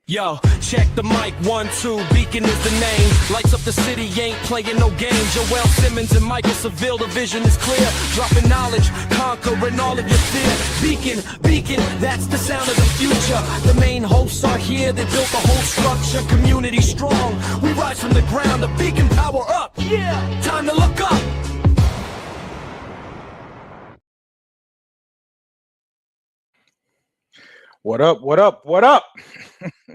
Yo, check the mic, 1, 2, Beacon is the name. Lights up the city, ain't playing no games. Joel Simmons and Michael Seville, the vision is clear. Dropping knowledge, conquering all of your fear. Beacon, that's the sound of the future. The main hosts are here, they built the whole structure. Community strong, we rise from the ground. The Beacon power up, yeah, time to look up. What up? What up? What up?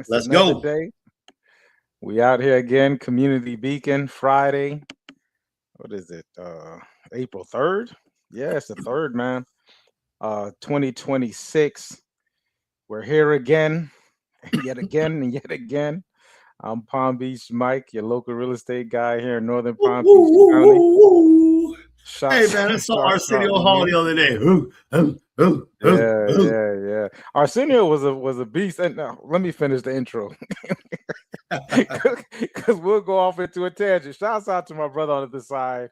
Let's go. Day. We out here again. Community Beacon Friday. What is it? April 3rd? Yeah, it's the 3rd, man. 2026. We're here again, yet again, and yet again. I'm Palm Beach Mike, your local real estate guy here in Northern Palm Beach County. Hey man, I saw Arsenio Hall the other day. Yeah. Arsenio was a beast. And now let me finish the intro because we'll go off into a tangent. Shouts out to my brother on the other side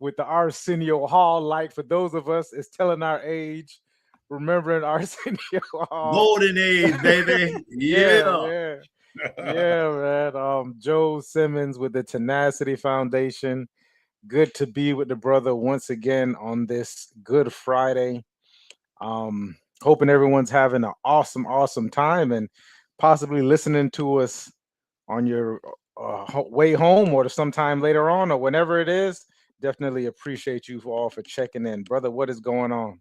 with the Arsenio Hall light. For those of us, it's telling our age. Remembering Arsenio Hall, golden age, baby. Yeah, man. Joe Simmons with the Tenacity Foundation. Good to be with the brother once again on this Good Friday. Hoping everyone's having an awesome time and possibly listening to us on your way home or sometime later on or whenever it is. Definitely appreciate you all for checking in, brother. What is going on?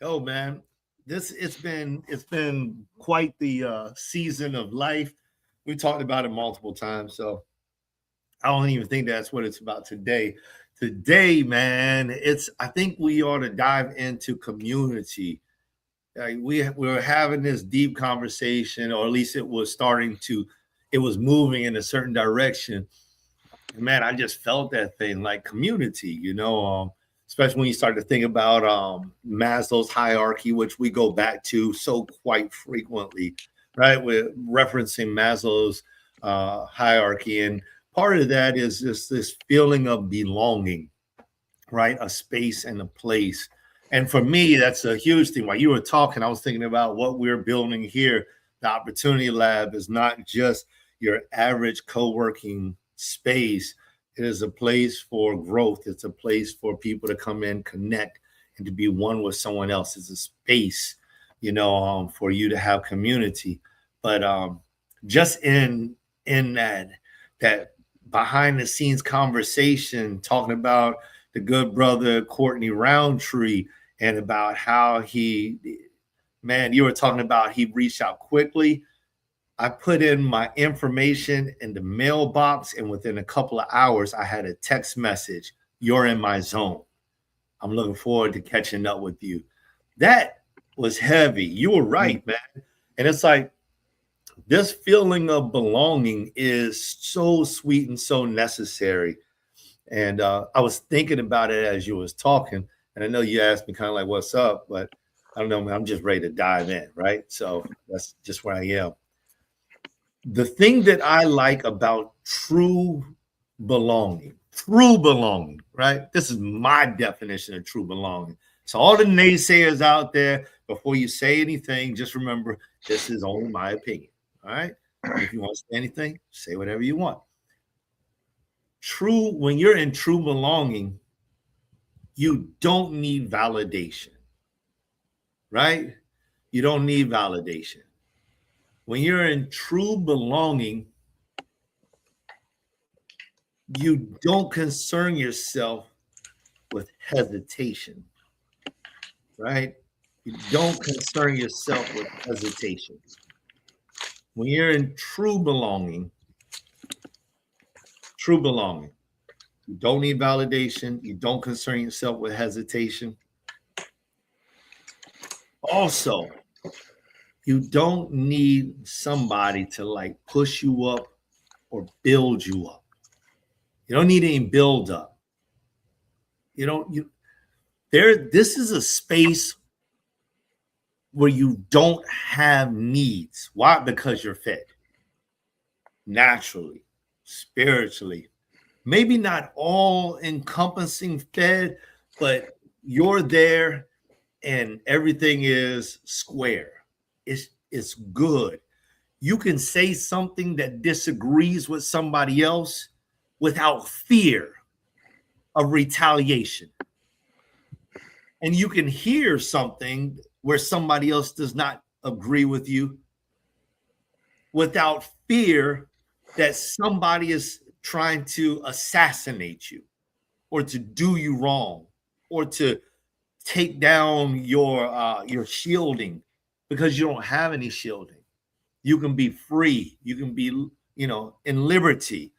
Oh man, it's been quite the season of life. We talked about it multiple times, so I don't even think that's what it's about today. Today, man, I think we ought to dive into community. We're having this deep conversation, or at least it was moving in a certain direction. And man, I just felt that thing like community, especially when you start to think about Maslow's hierarchy, which we go back to so quite frequently, right? We're referencing Maslow's hierarchy, and part of that is just this feeling of belonging, right? A space and a place. And for me, that's a huge thing. While you were talking, I was thinking about what we're building here. The Opportunity Lab is not just your average co-working space. It is a place for growth. It's a place for people to come in, connect, and to be one with someone else. It's a space, for you to have community. But just in that behind the scenes conversation, talking about the good brother Courtney Roundtree and about how you were talking about he reached out quickly. I put in my information in the mailbox, and within a couple of hours, I had a text message. You're in my zone. I'm looking forward to catching up with you. That was heavy. You were right, man. And it's like, this feeling of belonging is so sweet and so necessary. And I was thinking about it as you was talking, and I know you asked me kind of like, what's up? But I don't know, man, I'm just ready to dive in, right? So that's just where I am. The thing that I like about true belonging, right? This is my definition of true belonging. So all the naysayers out there, before you say anything, just remember, this is only my opinion. All right. If you want to say anything, say whatever you want. When you're in true belonging, you don't need validation, right? You don't need validation. When you're in true belonging, you don't concern yourself with hesitation, right? You don't concern yourself with hesitation. When you're in true belonging, you don't need validation. You don't concern yourself with hesitation. Also, you don't need somebody to push you up or build you up. You don't need any build up. This is a space where you don't have needs. Why? Because you're fed naturally, spiritually, maybe not all encompassing fed, but you're there and everything is square. It's good. You can say something that disagrees with somebody else without fear of retaliation. And you can hear something where somebody else does not agree with you without fear that somebody is trying to assassinate you or to do you wrong or to take down your shielding, because you don't have any shielding. You can be free. You can be, in liberty.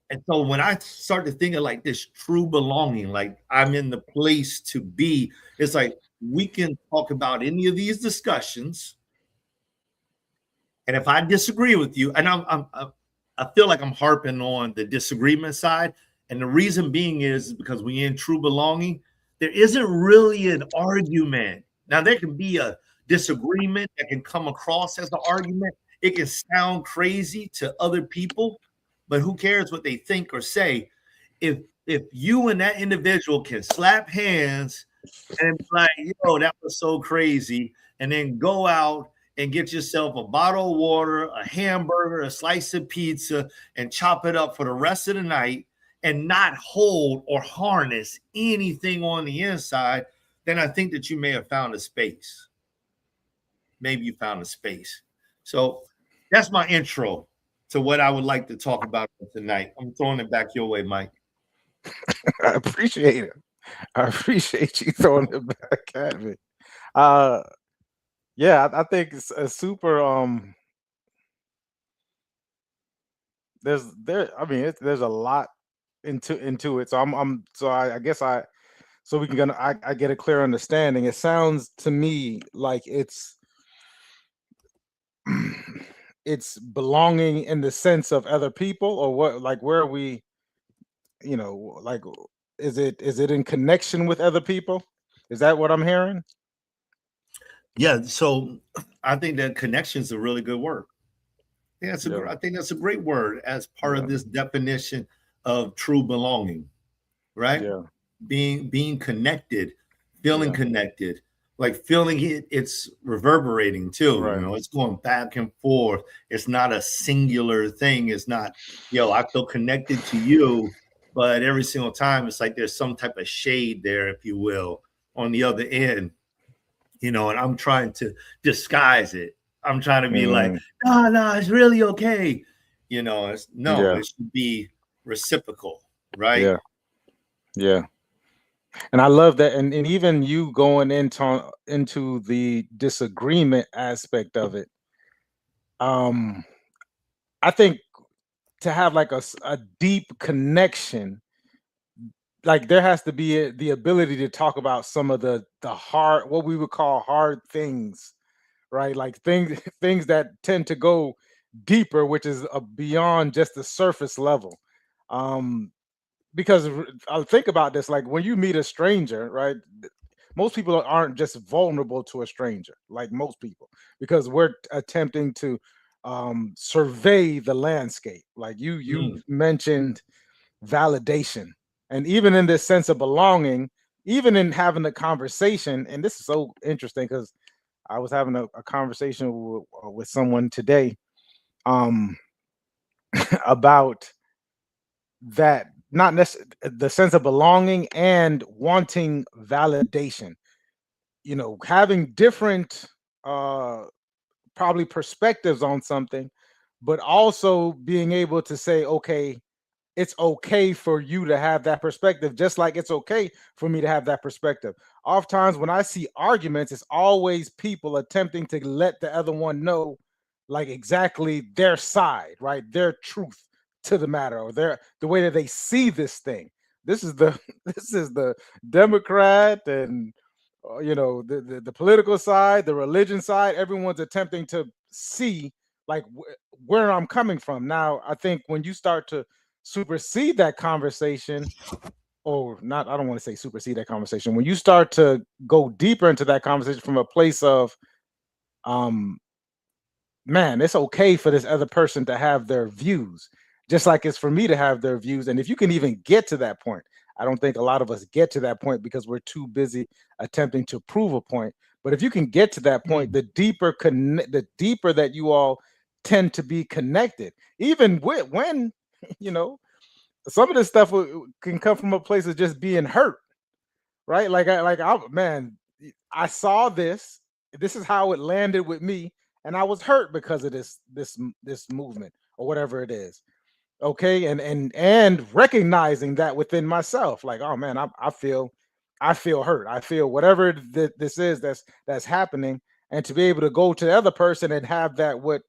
And so when I start to think of like this true belonging, like I'm in the place to be, it's like we can talk about any of these discussions. And if I disagree with you, and I feel like I'm harping on the disagreement side, and the reason being is because we in true belonging, there isn't really an argument. Now there can be a disagreement that can come across as an argument. It can sound crazy to other people, but who cares what they think or say? If you and that individual can slap hands and be like, yo, that was so crazy, and then go out and get yourself a bottle of water, a hamburger, a slice of pizza, and chop it up for the rest of the night and not hold or harness anything on the inside, then I think that you may have found a space. Maybe you found a space. So that's my intro to what I would like to talk about tonight. I'm throwing it back your way, Mike. I appreciate it. I appreciate you throwing it back at me. Yeah, I think it's a super there's a lot into it. So I guess so we can I get a clear understanding. It sounds to me like it's it's belonging in the sense of other people, or what, like where are we, like is it in connection with other people? Is that what I'm hearing? Yeah, so I think that connection is a really good word. Yeah, I think that's a great word as part of this definition of true belonging, right? Yeah. Being connected, feeling connected, like feeling it's reverberating too. Right. It's going back and forth. It's not a singular thing. It's not, I feel connected to you, but every single time it's like there's some type of shade there, if you will, on the other end. And I'm trying to disguise it. I'm trying to be like, no, it's really okay. It should be reciprocal, right? Yeah. And I love that. And even you going into the disagreement aspect of it. I think to have like a deep connection, like there has to be the ability to talk about some of the hard, what we would call hard things, right? Like things that tend to go deeper, which is beyond just the surface level. Because I'll think about this, like when you meet a stranger, right? Most people aren't just vulnerable to a stranger, like most people, because we're attempting to survey the landscape. Like you mentioned validation. And even in this sense of belonging, even in having a conversation, and this is so interesting because I was having a conversation with someone today about that, not necessarily the sense of belonging and wanting validation, having different probably perspectives on something, but also being able to say, okay, it's okay for you to have that perspective, just like it's okay for me to have that perspective. Oftentimes when I see arguments, it's always people attempting to let the other one know like exactly their side, right? Their truth to the matter, or the way that they see this thing. This is the Democrat and the political side, the religion side. Everyone's attempting to see like where I'm coming from. Now, I think when you start to supersede that conversation, or not, I don't want to say supersede that conversation. When you start to go deeper into that conversation from a place of, man, it's okay for this other person to have their views, just like it's for me to have their views. And if you can even get to that point, I don't think a lot of us get to that point because we're too busy attempting to prove a point. But if you can get to that point, the deeper that you all tend to be connected, even with when, you know, some of this stuff can come from a place of just being hurt, right? Man, I saw this. This is how it landed with me, and I was hurt because of this movement or whatever it is. Okay, and recognizing that within myself, like, oh man, I feel hurt. I feel whatever this is that's happening, and to be able to go to the other person and have that what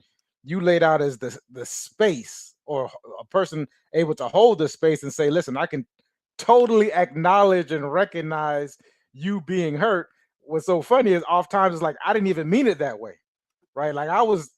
you laid out as the space, or a person able to hold the space and say, listen, I can totally acknowledge and recognize you being hurt. What's so funny is oftentimes it's like I didn't even mean it that way, right? Like I was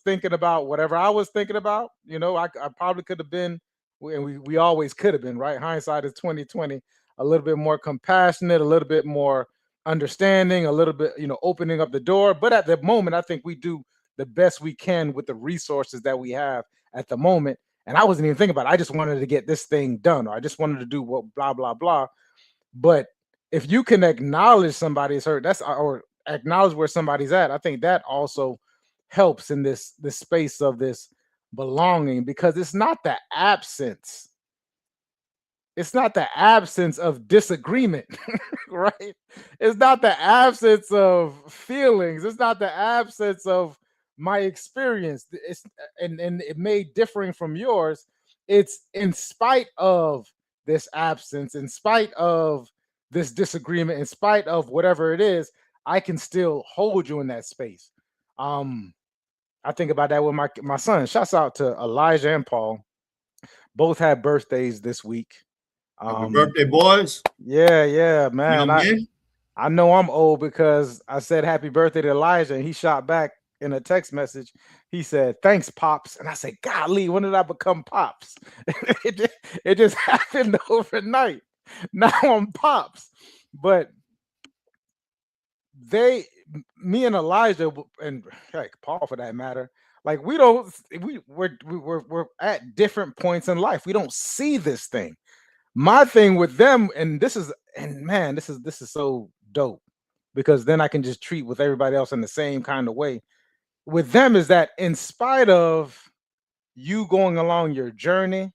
thinking about whatever I was thinking about. I probably could have been, and we always could have been, right? Hindsight is 2020, a little bit more compassionate, a little bit more understanding, a little bit, opening up the door. But at the moment, I think we do the best we can with the resources that we have at the moment. And I wasn't even thinking about it. I just wanted to get this thing done, or I just wanted to do what blah, blah, blah. But if you can acknowledge somebody's hurt, or acknowledge where somebody's at, I think that also helps in this space of this belonging, because it's not the absence. It's not the absence of disagreement, right? It's not the absence of feelings. It's not the absence of my experience. And it may differing from yours. It's in spite of this absence, in spite of this disagreement, in spite of whatever it is, I can still hold you in that space. I think about that with my son. Shouts out to Elijah and Paul. Both had birthdays this week. Happy birthday, boys. Yeah, man. I know I'm old because I said happy birthday to Elijah, and he shot back in a text message. He said, thanks, Pops. And I said, golly, when did I become Pops? it just happened overnight. Now I'm Pops. But me and Elijah, and heck, Paul for that matter, like we're at different points in life. We don't see this thing. My thing with them, this is so dope, because then I can just treat with everybody else in the same kind of way. With them is that in spite of you going along your journey,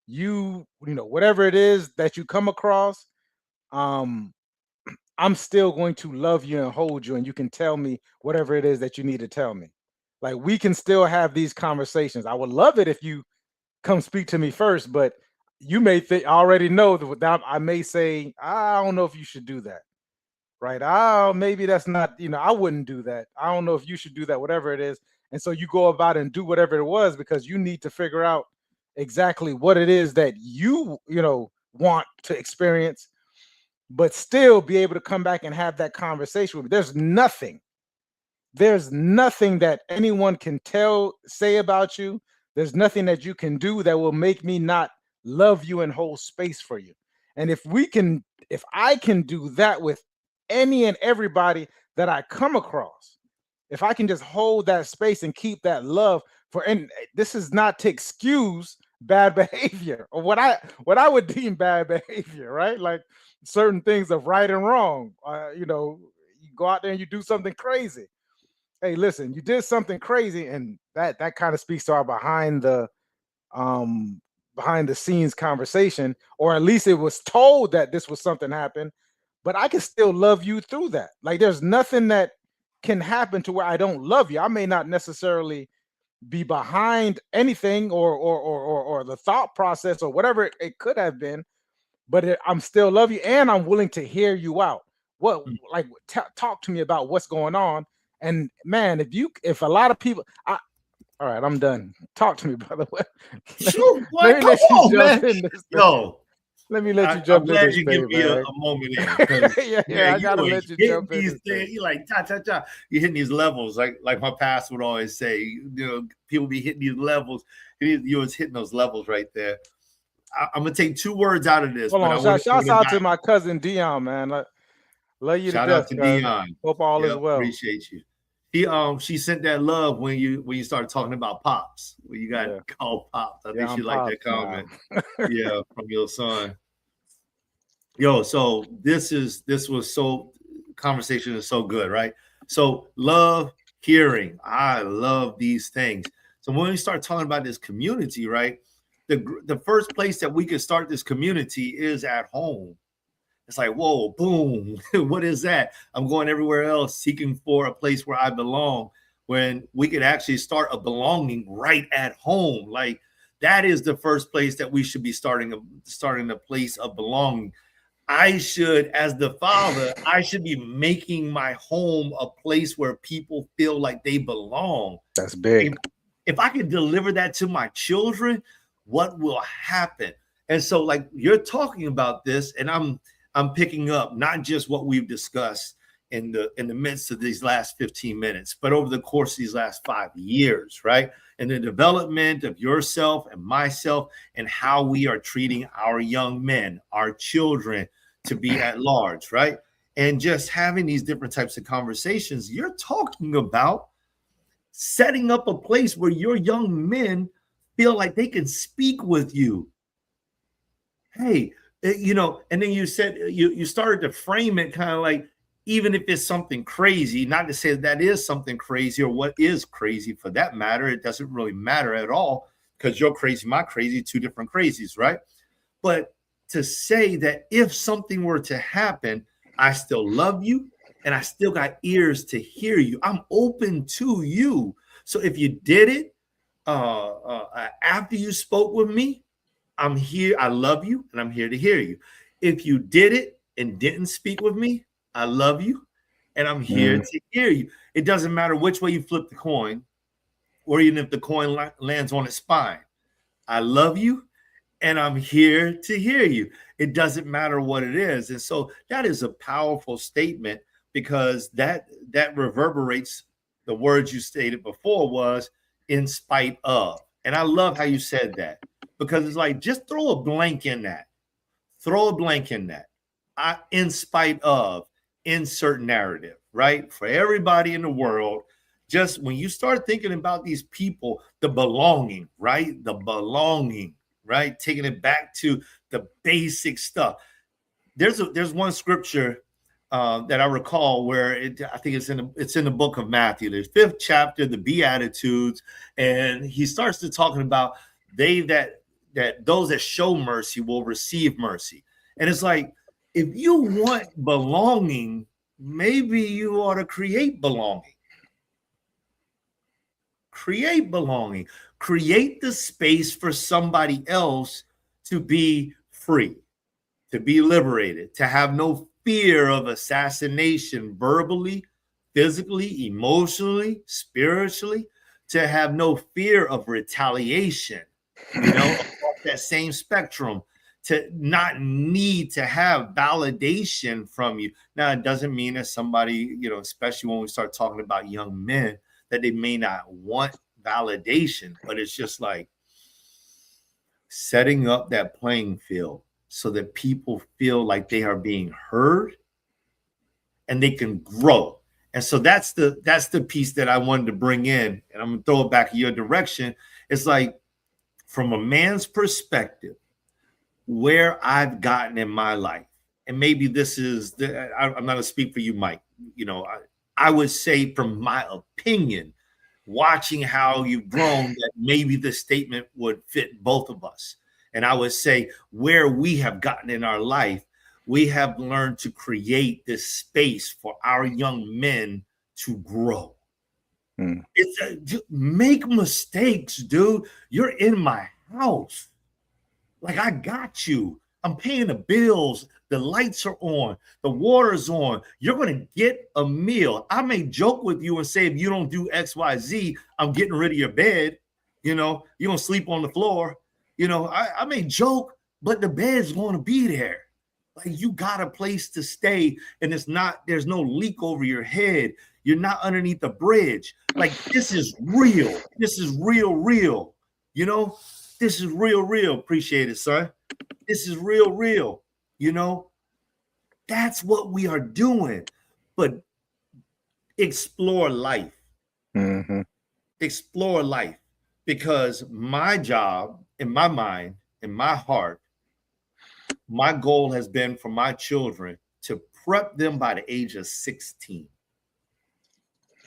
whatever it is that you come across, I'm still going to love you and hold you, and you can tell me whatever it is that you need to tell me. Like, we can still have these conversations. I would love it if you come speak to me first, but you may already know that I may say, I don't know if you should do that, right? Oh, maybe that's not, I wouldn't do that. I don't know if you should do that, whatever it is. And so you go about and do whatever it was, because you need to figure out exactly what it is that you want to experience, but still be able to come back and have that conversation with me. There's nothing that anyone can say about you. There's nothing that you can do that will make me not love you and hold space for you. And if I can do that with any and everybody that I come across, if I can just hold that space and keep that love and this is not to excuse bad behavior, or what I would deem bad behavior, right? Like certain things of right and wrong. You go out there and you do something crazy. Hey, listen, you did something crazy, and that kind of speaks to our behind the scenes conversation, or at least it was told that this was something happened, but I can still love you through that. Like, there's nothing that can happen to where I don't love you. I may not necessarily be behind anything or the thought process or whatever it could have been, but I'm still love you, and I'm willing to hear you out. Talk to me about what's going on. And man, if a lot of people, all right, I'm done. Talk to me, brother. Let me let you jump in. I'm glad you give me a moment in. I gotta let you jump in. You're like ta. You're hitting these levels, like my pastor would always say. People be hitting these levels. You was hitting those levels right there. I'm gonna take two words out of this. Hold on, shout out to my cousin Dion, man. Love you. Shout out to Dion. Hope all is well. Appreciate you. She sent that love when you started talking about Pops. When you got called Pops. I think she liked that comment. From your son. So conversation is so good, right? So love, hearing. I love these things. So when we start talking about this community, right, the first place that we can start this community is at home. It's like, whoa, boom, what is that? I'm going everywhere else seeking for a place where I belong, when we could actually start a belonging right at home. Like, that is the first place that we should be starting a place of belonging. I should, as the father, I should be making my home a place where people feel like they belong. That's big. If I could deliver that to my children, what will happen? And so, like, you're talking about this, and I'm picking up not just what we've discussed in the midst of these last 15 minutes, but over the course of these last 5 years, right? And the development of yourself and myself, and how we are treating our young men, our children, to be at large, right? And just having these different types of conversations. You're talking about setting up a place where your young men feel like they can speak with you. Hey, you know, and then you said, you started to frame it kind of like, even if it's something crazy, not to say that is something crazy, or what is crazy for that matter, it doesn't really matter at all, because you're crazy, my crazy, two different crazies, right? But to say that if something were to happen, I still love you and I still got ears to hear you. I'm open to you. So if you did it after you spoke with me, I'm here. I love you and I'm here to hear you. If you did it and didn't speak with me, I love you and I'm here to hear you. It doesn't matter which way you flip the coin, or even if the coin lands on its spine. I love you and I'm here to hear you. It doesn't matter what it is. And so that is a powerful statement, because that reverberates the words you stated before, was in spite of. And I love how you said that, because it's like, just throw a blank in that. Throw a blank in that. In spite of, insert narrative, right? For everybody in the world, just when you start thinking about these people, the belonging, right? The belonging, right? Taking it back to the basic stuff. There's one scripture that I recall where I think it's in the book of Matthew, the 5th chapter, the Beatitudes, and he starts to talking about those that show mercy will receive mercy. And it's like, if you want belonging, maybe you ought to create belonging. Create belonging. Create the space for somebody else to be free, to be liberated, to have no fear of assassination, verbally, physically, emotionally, spiritually, to have no fear of retaliation, across that same spectrum, to not need to have validation from you. Now, it doesn't mean that somebody, especially when we start talking about young men, that they may not want validation, but it's just like setting up that playing field so that people feel like they are being heard and they can grow. And so that's the piece that I wanted to bring in, and I'm gonna throw it back in your direction. It's like, from a man's perspective, where I've gotten in my life, and maybe this is I'm not gonna speak for you, Mike. I would say, from my opinion, watching how you've grown, that maybe this statement would fit both of us. And I would say, where we have gotten in our life, we have learned to create this space for our young men to grow. Make mistakes, dude. You're in my house. Like, I got you. I'm paying the bills. The lights are on. The water's on. You're going to get a meal. I may joke with you and say, if you don't do X, Y, Z, I'm getting rid of your bed. You're going to sleep on the floor. I may joke, but the bed's going to be there. Like, you got a place to stay, and there's no leak over your head. You're not underneath the bridge. Like, this is real. This is real. This is real. Appreciate it, son. This is real. That's what we are doing. But explore life. Explore life. Because my job, in my mind, in my heart, my goal has been for my children to prep them by the age of 16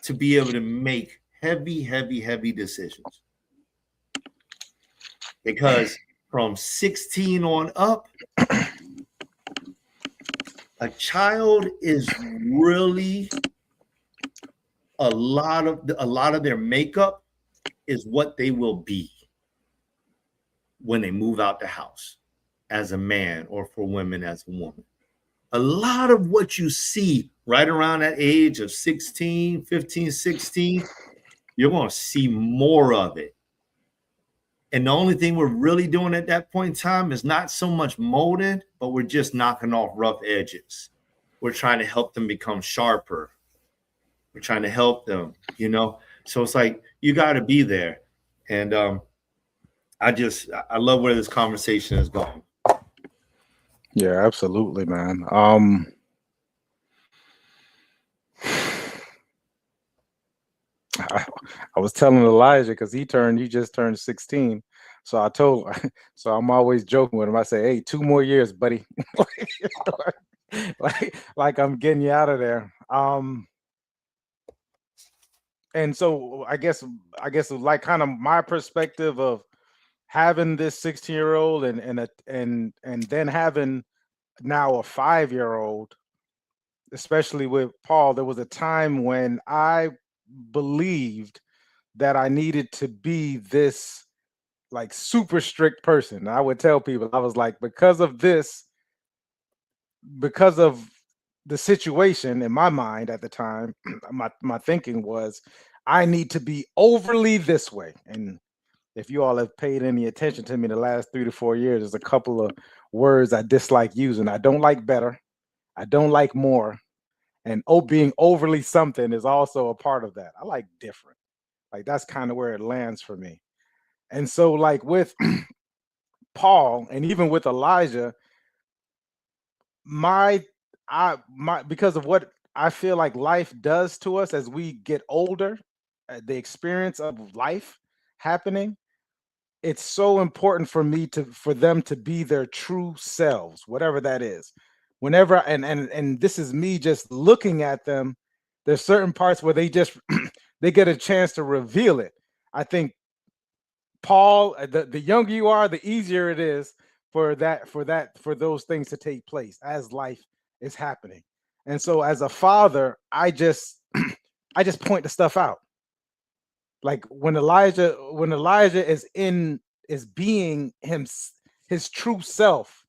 to be able to make heavy decisions. Because from 16 on up, a child is really a lot of their makeup is what they will be when they move out the house as a man, or for women as a woman. A lot of what you see right around that age of 16, 15, 16, you're going to see more of it. And the only thing we're really doing at that point in time is not so much molding, but we're just knocking off rough edges. We're trying to help them become sharper. We're trying to help them, you know? So it's like, you got to be there. And I love where this conversation is going. Yeah, absolutely, man. I was telling Elijah, because he just turned 16. So I'm always joking with him. I say, hey, 2 more years, buddy. like I'm getting you out of there. And so I guess like kind of my perspective of having this 16-year-old and then having now a 5-year-old, especially with Paul, there was a time when I believed that I needed to be this like super strict person. I would tell people, I was like, because of the situation in my mind at the time, my thinking was, I need to be overly this way. And if you all have paid any attention to me the last 3 to 4 years, there's a couple of words I dislike using. I don't like better. I don't like more. And being overly something is also a part of that. I like different. Like that's kind of where it lands for me. And so like with Paul and even with Elijah, because of what I feel like life does to us as we get older, the experience of life happening, it's so important for me for them to be their true selves, whatever that is. Whenever and this is me just looking at them, there's certain parts where they just they get a chance to reveal it. I think Paul, the younger you are, the easier it is for those things to take place as life is happening. And so as a father, I just point the stuff out. Like when Elijah is being his true self,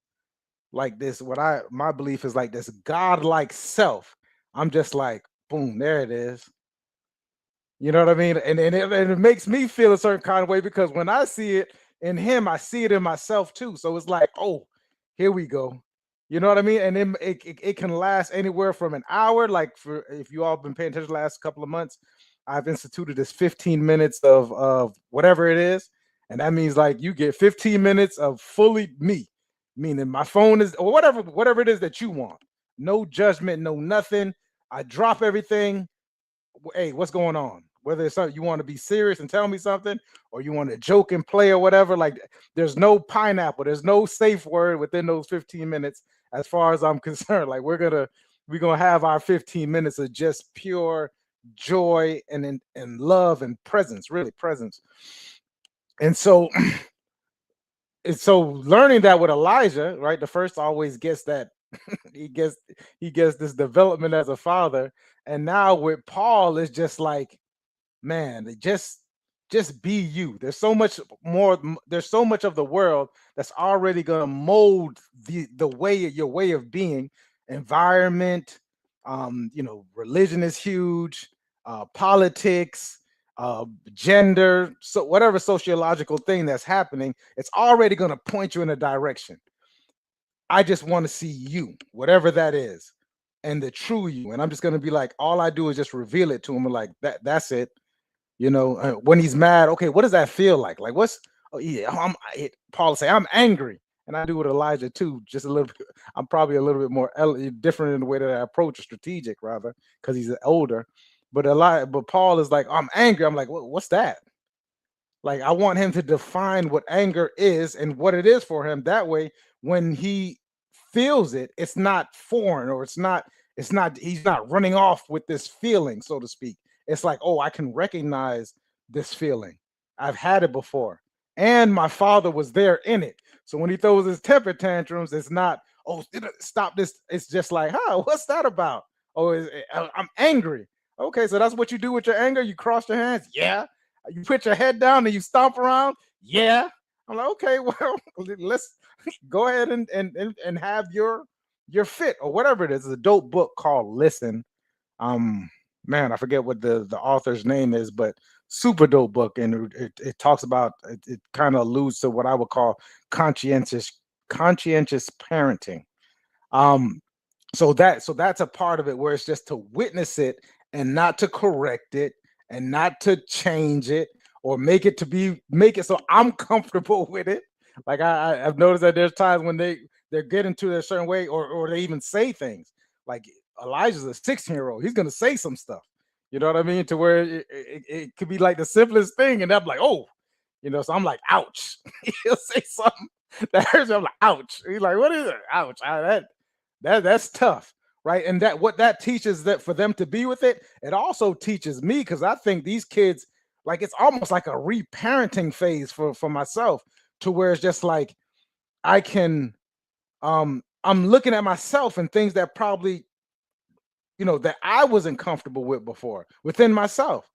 like this, my belief is like this godlike self. I'm just like, boom, there it is. You know what I mean? And it makes me feel a certain kind of way, because when I see it in him, I see it in myself too. So it's like, oh, here we go. You know what I mean? And then it can last anywhere from an hour. Like if you all been paying attention the last couple of months, I've instituted this 15 minutes of whatever it is. And that means like you get 15 minutes of fully me, meaning my phone is, or whatever it is that you want. No judgment, no nothing. I drop everything. Hey, what's going on? Whether it's something you want to be serious and tell me something, or you want to joke and play or whatever, like there's no pineapple, there's no safe word within those 15 minutes as far as I'm concerned. Like we're gonna have our 15 minutes of just pure joy and love and presence, really presence. And so learning that with Elijah, right? The first always gets that he gets this development as a father. And now with Paul, it's just like, man, just be you. There's so much more. There's so much of the world that's already gonna mold your way of being, environment. Religion is huge. Politics, gender, so whatever sociological thing that's happening, it's already gonna point you in a direction. I just want to see you, whatever that is, and the true you. And I'm just gonna be like, all I do is just reveal it to him, like that's it. When he's mad, okay, what does that feel like? Like Paul say, I'm angry. And I do with Elijah too, just a little bit. I'm probably a little bit more different in the way that I approach, strategic rather, because he's older. But Paul is like, I'm angry. I'm like, what's that? Like, I want him to define what anger is and what it is for him. That way, when he feels it, it's not foreign, or he's not running off with this feeling, so to speak. it's like, oh, I can recognize this feeling. I've had it before. And my father was there in it. So when he throws his temper tantrums, it's not, oh, stop this. It's just like, huh, what's that about? Oh, I'm angry. Okay, so that's what you do with your anger? You cross your hands? Yeah. You put your head down and you stomp around? Yeah. I'm like, okay, well, let's go ahead and have your fit or whatever it is. It's a dope book called Listen. Man, I forget what the author's name is, but super dope book, and it talks about it kind of alludes to what I would call conscientious parenting. Um, so that's a part of it where it's just to witness it and not to correct it and not to change it or make it so I'm comfortable with it. Like I've noticed that there's times when they're getting to a certain way or they even say things like Elijah's a 16-year-old. He's gonna say some stuff. You know what I mean? To where it could be like the simplest thing, and I'm like, oh, so I'm like, ouch. He'll say something that hurts me. I'm like, ouch. He's like, what is it? Ouch. That's tough, right? And that what that teaches that for them to be with it, it also teaches me because I think these kids, like it's almost like a reparenting phase for myself, to where it's just like I can, I'm looking at myself and things that probably, that I wasn't comfortable with before within myself.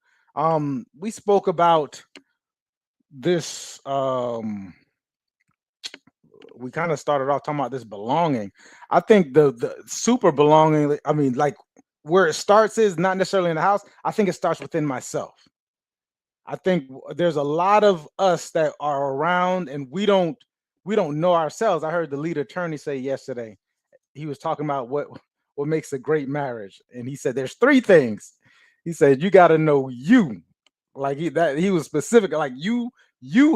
We spoke about this. We kind of started off talking about this belonging. I think the super belonging, I mean, like where it starts is not necessarily in the house. I think it starts within myself. I think there's a lot of us that are around and we don't know ourselves. I heard the lead attorney say yesterday, he was talking about what makes a great marriage. And he said, there's 3 things. He said, you got to know you. Like he was specific. Like you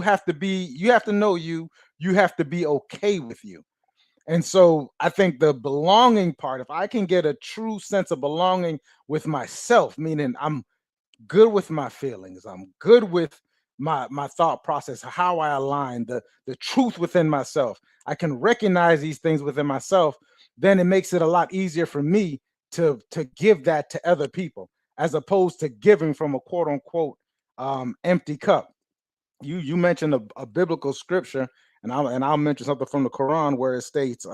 have to know you have to be okay with you. And so I think the belonging part, if I can get a true sense of belonging with myself, meaning I'm good with my feelings, I'm good with my thought process, how I align, the truth within myself, I can recognize these things within myself, then it makes it a lot easier for me to give that to other people, as opposed to giving from a quote unquote empty cup. You mentioned a biblical scripture, and I'll mention something from the Quran where it states,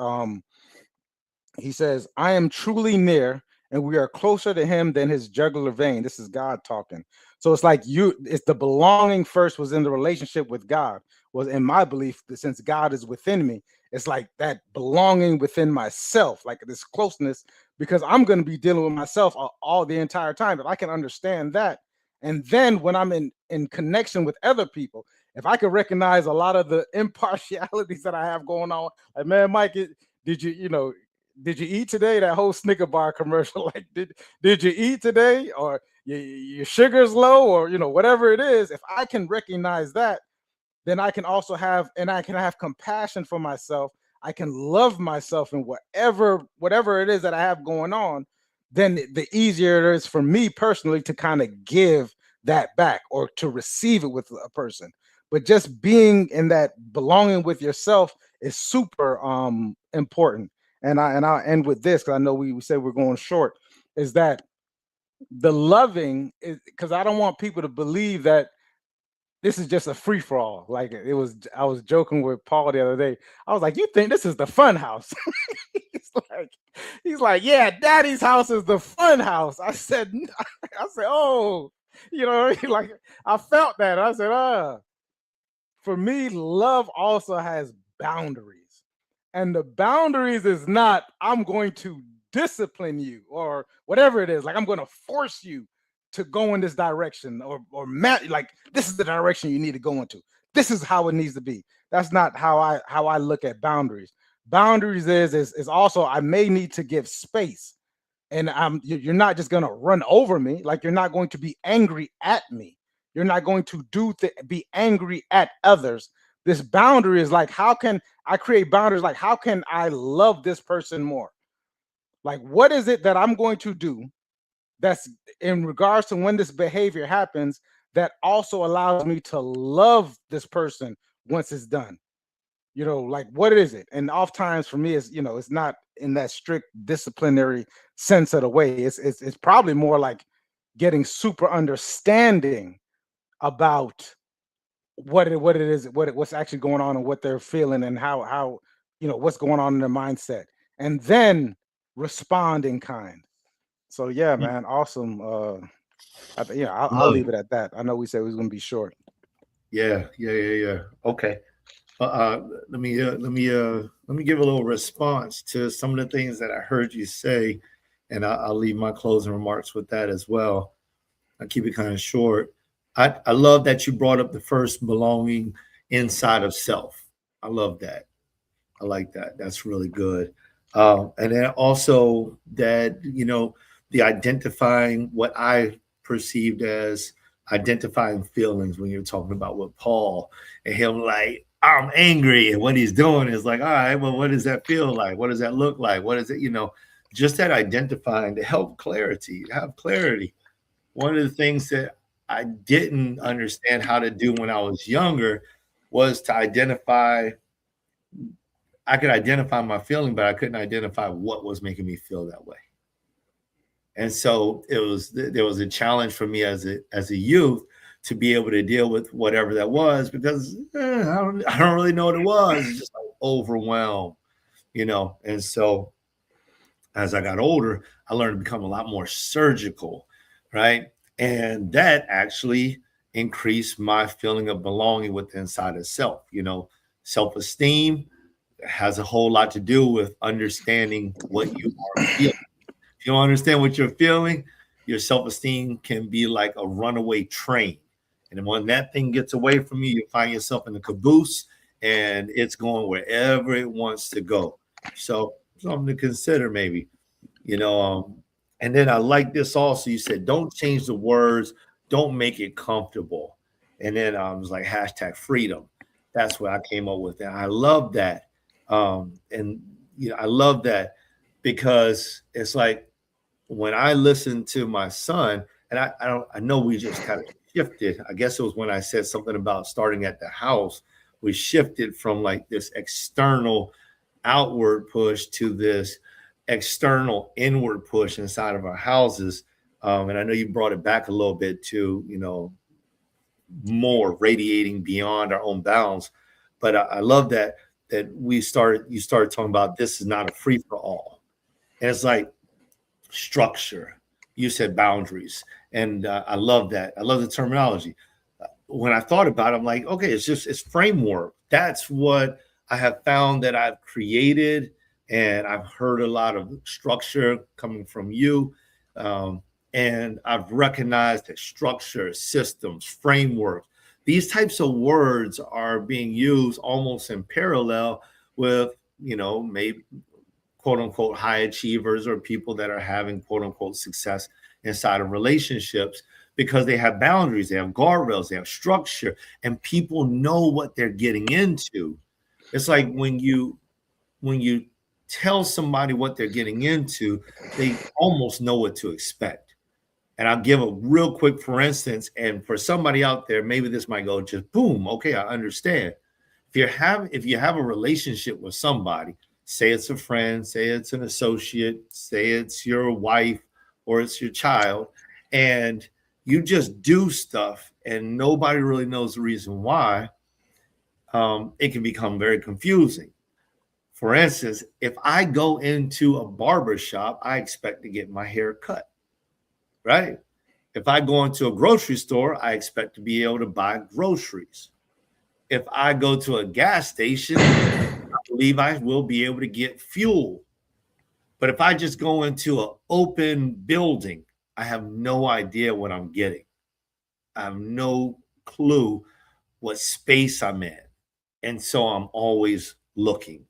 he says, I am truly near, and we are closer to him than his jugular vein. This is God talking. So it's like it's the belonging first was in the relationship with God, was in my belief that since God is within me, it's like that belonging within myself, like this closeness, because I'm going to be dealing with myself all the entire time. If I can understand that, and then when I'm in connection with other people, if I could recognize a lot of the impartialities that I have going on, like, man, Mike, did you eat today? That whole Snicker bar commercial, like, did you eat today? Or your sugar's low, or whatever it is. If I can recognize that, then I can also have compassion for myself. I can love myself in whatever it is that I have going on. Then the easier it is for me personally to kind of give that back or to receive it with a person. But just being in that belonging with yourself is super important. And I'll end with this, because I know we said we're going short, is that the loving is, because I don't want people to believe that this is just a free-for-all. Like I was joking with Paul the other day. I was like, you think this is the fun house? he's like, yeah, daddy's house is the fun house. I said, oh, like I felt that. I said, for me, love also has boundaries. And the boundaries is not, I'm going to discipline you or whatever it is. Like, I'm going to force you to go in this direction or like, this is the direction you need to go into. This is how it needs to be. That's not how I look at boundaries. Boundaries is also, I may need to give space, and you're not just going to run over me. Like, you're not going to be angry at me. You're not going to be angry at others. This boundary is like, how can I create boundaries? Like, how can I love this person more? Like, what is it that I'm going to do that's in regards to when this behavior happens that also allows me to love this person once it's done? Like, what is it? And oftentimes for me, it's not in that strict disciplinary sense of the way. It's probably more like getting super understanding about what it is, what's actually going on and what they're feeling and how what's going on in their mindset, and then respond in kind. So yeah, man, awesome. I'll Love leave it. it at that. I know we said we was gonna be short. Yeah. Okay. Let me give a little response to some of the things that I heard you say, and I'll leave my closing remarks with that as well. I'll keep it kind of short. I love that you brought up the first belonging inside of self. I love that. I like that. That's really good. And then also that, the identifying what I perceived as identifying feelings when you're talking about with Paul and him like, I'm angry. And what he's doing is like, all right, well, what does that feel like? What does that look like? What is it? Just that identifying to help have clarity. One of the things that I didn't understand how to do when I was younger was to identify. I could identify my feeling, but I couldn't identify what was making me feel that way. And so there was a challenge for me as a youth to be able to deal with whatever that was, because I don't really know what it was. It's just like overwhelmed, And so as I got older, I learned to become a lot more surgical, right? And that actually increased my feeling of belonging with inside of self. Self-esteem has a whole lot to do with understanding what you are feeling. If you don't understand what you're feeling, your self-esteem can be like a runaway train. And when that thing gets away from you, you find yourself in the caboose and it's going wherever it wants to go. So something to consider maybe, and then I like this also. You said, don't change the words, don't make it comfortable. And then I was like, #freedom. That's what I came up with. And I love that. I love that because it's like when I listen to my son, and I know we just kind of shifted. I guess it was when I said something about starting at the house. We shifted from like this external outward push to this external inward push inside of our houses. And I know you brought it back a little bit to, more radiating beyond our own bounds. But I love that you started talking about this is not a free for all. And it's like structure. You said boundaries. And I love that. I love the terminology. When I thought about it, I'm like, okay, it's framework. That's what I have found that I've created. And I've heard a lot of structure coming from you. And I've recognized that structure, systems, frameworks, these types of words are being used almost in parallel with, maybe quote unquote high achievers or people that are having quote unquote success inside of relationships, because they have boundaries, they have guardrails, they have structure, and people know what they're getting into. It's like when you tell somebody what they're getting into, they almost know what to expect. And I'll give a real quick, for instance, and for somebody out there, maybe this might go just boom. Okay, I understand. If you have a relationship with somebody, say it's a friend, say it's an associate, say it's your wife or it's your child, and you just do stuff and nobody really knows the reason why, it can become very confusing. For instance, if I go into a barber shop, I expect to get my hair cut. Right? If I go into a grocery store, I expect to be able to buy groceries. If I go to a gas station, I believe I will be able to get fuel. But if I just go into an open building, I have no idea what I'm getting. I have no clue what space I'm in. And so I'm always looking.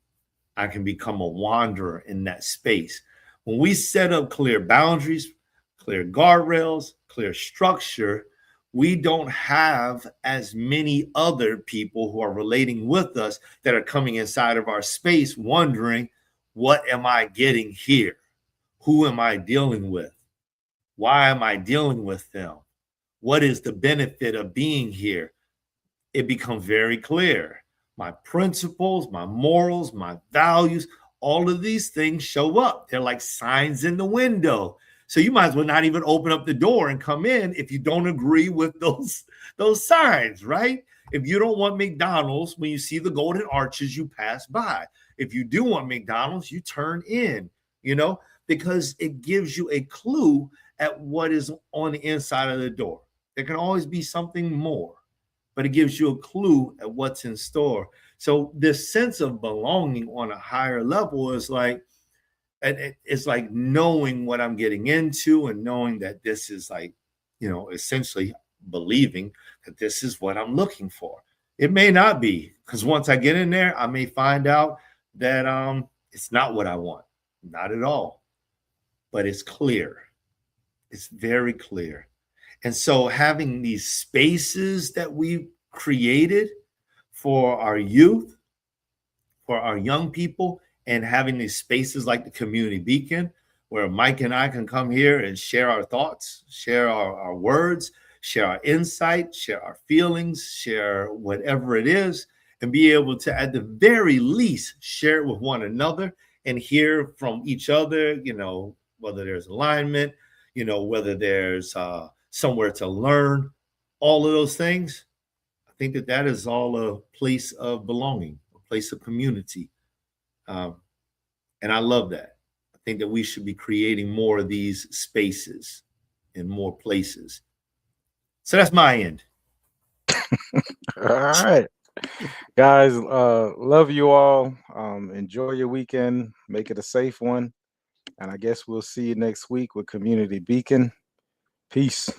I can become a wanderer in that space. When we set up clear boundaries, clear guardrails, clear structure, we don't have as many other people who are relating with us that are coming inside of our space wondering, what am I getting here? Who am I dealing with? Why am I dealing with them? What is the benefit of being here? It becomes very clear. My principles, my morals, my values, all of these things show up. They're like signs in the window. So you might as well not even open up the door and come in if you don't agree with those signs, right? If you don't want McDonald's, when you see the golden arches, you pass by. If you do want McDonald's, you turn in, you know, because it gives you a clue at what is on the inside of the door. There can always be something more, but it gives you a clue at what's in store. So this sense of belonging on a higher level is like, it's like knowing what I'm getting into and knowing that this is like, you know, essentially believing that this is what I'm looking for. It may not be, because once I get in there, I may find out that it's not what I want. Not at all. But it's clear. It's very clear. And so having these spaces that we've created for our youth, for our young people, and having these spaces like the Community Beacon, where Mike and I can come here and share our thoughts, share our words, share our insight, share our feelings, share whatever it is, and be able to, at the very least, share it with one another and hear from each other, you know, whether there's alignment, you know, whether there's somewhere to learn, all of those things. I think that that is all a place of belonging, a place of community. And I love that. I think that we should be creating more of these spaces in more places. So that's my end. All right. Guys, love you all. Enjoy your weekend. Make it a safe one. And I guess we'll see you next week with Community Beacon. Peace.